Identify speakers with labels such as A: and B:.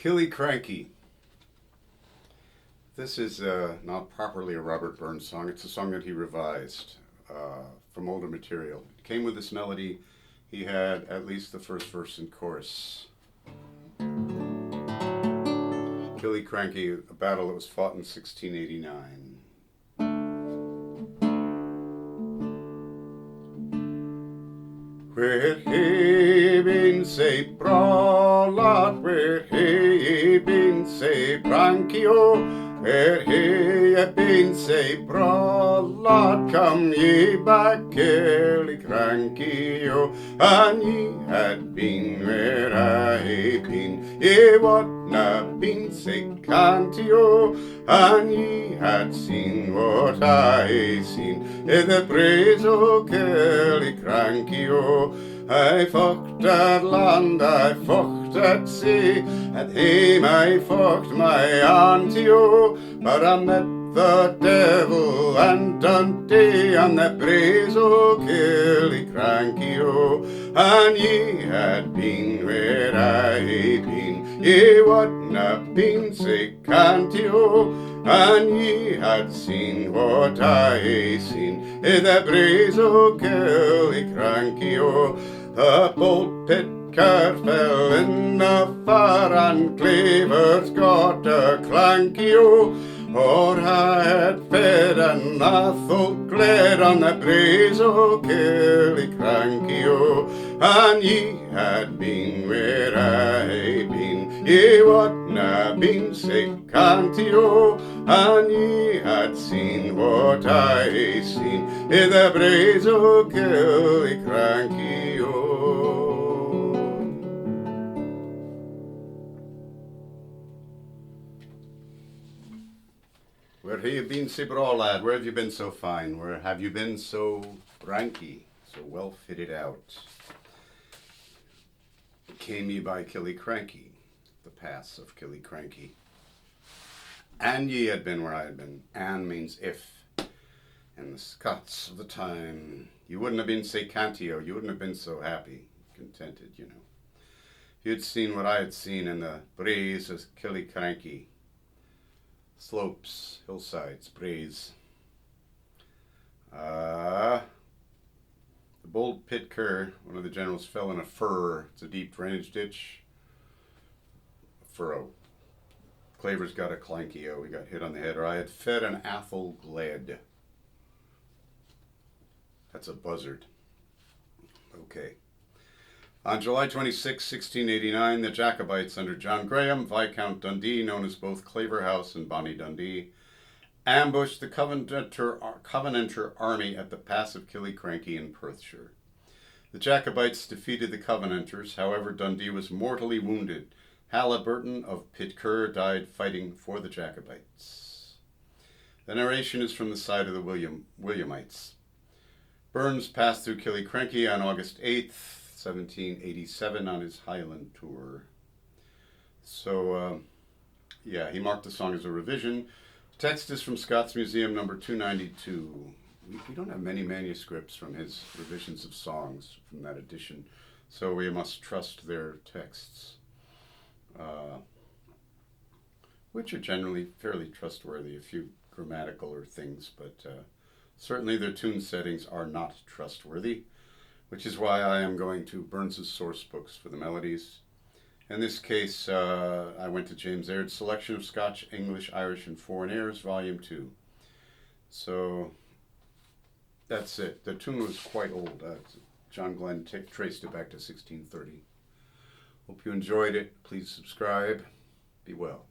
A: Kilecrankie. This is not properly a Robert Burns song. It's a song that he revised from older material. It came with this melody. He had at least the first verse and chorus. Kilecrankie, a battle that was fought in 1689. Where he been say braw lad, where he been say brankie O, where he been say braw lad, come ye back Kilecrankie O. And ye had been where I been, ye wadna been say cantie O, and ye had seen what I seen in the praise o' Kilecrankie O. I faught at land, I faught at sea, at hame I faught my Auntie O, but I met the Devil and Dundee on the braes o' Kilecrankie O. And ye had been where I been, ye wadna been say cantie O, and ye had seen what I seen in the braes o' Kilecrankie O. The bould Pitcur fell in the furr, and Clavers got a clankie O. Or I had fed an Athole Gled on the braes o' Kilecrankie O. And ye had been where I been, ye wadna been say cantie O, and ye had seen what I seen in the braes o' Kilecrankie O. Where have you been so braw lad? Where have you been so fine? Where have you been so brankie, so well fitted out? Came ye by Kilecrankie, the pass of Kilecrankie. And ye had been where I had been. And means if. In the Scots of the time, you wouldn't have been say cantie O, you wouldn't have been so happy, contented, you know. If you'd seen what I had seen in the braes of Kilecrankie. Slopes, hillsides, braes. The bould Pitcur, one of the generals, fell in a furr. It's a deep drainage ditch. A furrow. Clavers got a clankie O. He got hit on the head. Or I had fed an Athole Gled. That's a buzzard. Okay. On July 26, 1689, the Jacobites under John Graham, Viscount Dundee, known as both Claver House and Bonnie Dundee, ambushed the Covenanter army at the pass of Kilecrankie in Perthshire. The Jacobites defeated the Covenanters, however Dundee was mortally wounded. Halliburton of Pitcur died fighting for the Jacobites. The narration is from the side of the Williamites. Burns passed through Kilecrankie on August 8th, 1787 on his Highland tour. So, yeah, he marked the song as a revision. Text is from Scott's Museum number 292. We don't have many manuscripts from his revisions of songs from that edition, so we must trust their texts, which are generally fairly trustworthy, a few grammatical or things, but certainly their tune settings are not trustworthy, which is why I am going to Burns's source books for the melodies. In this case, I went to James Aird's Selection of Scotch, English, Irish, and Foreign Airs, Volume 2. So that's it. The tune was quite old. John Glen traced it back to 1630. Hope you enjoyed it. Please subscribe. Be well.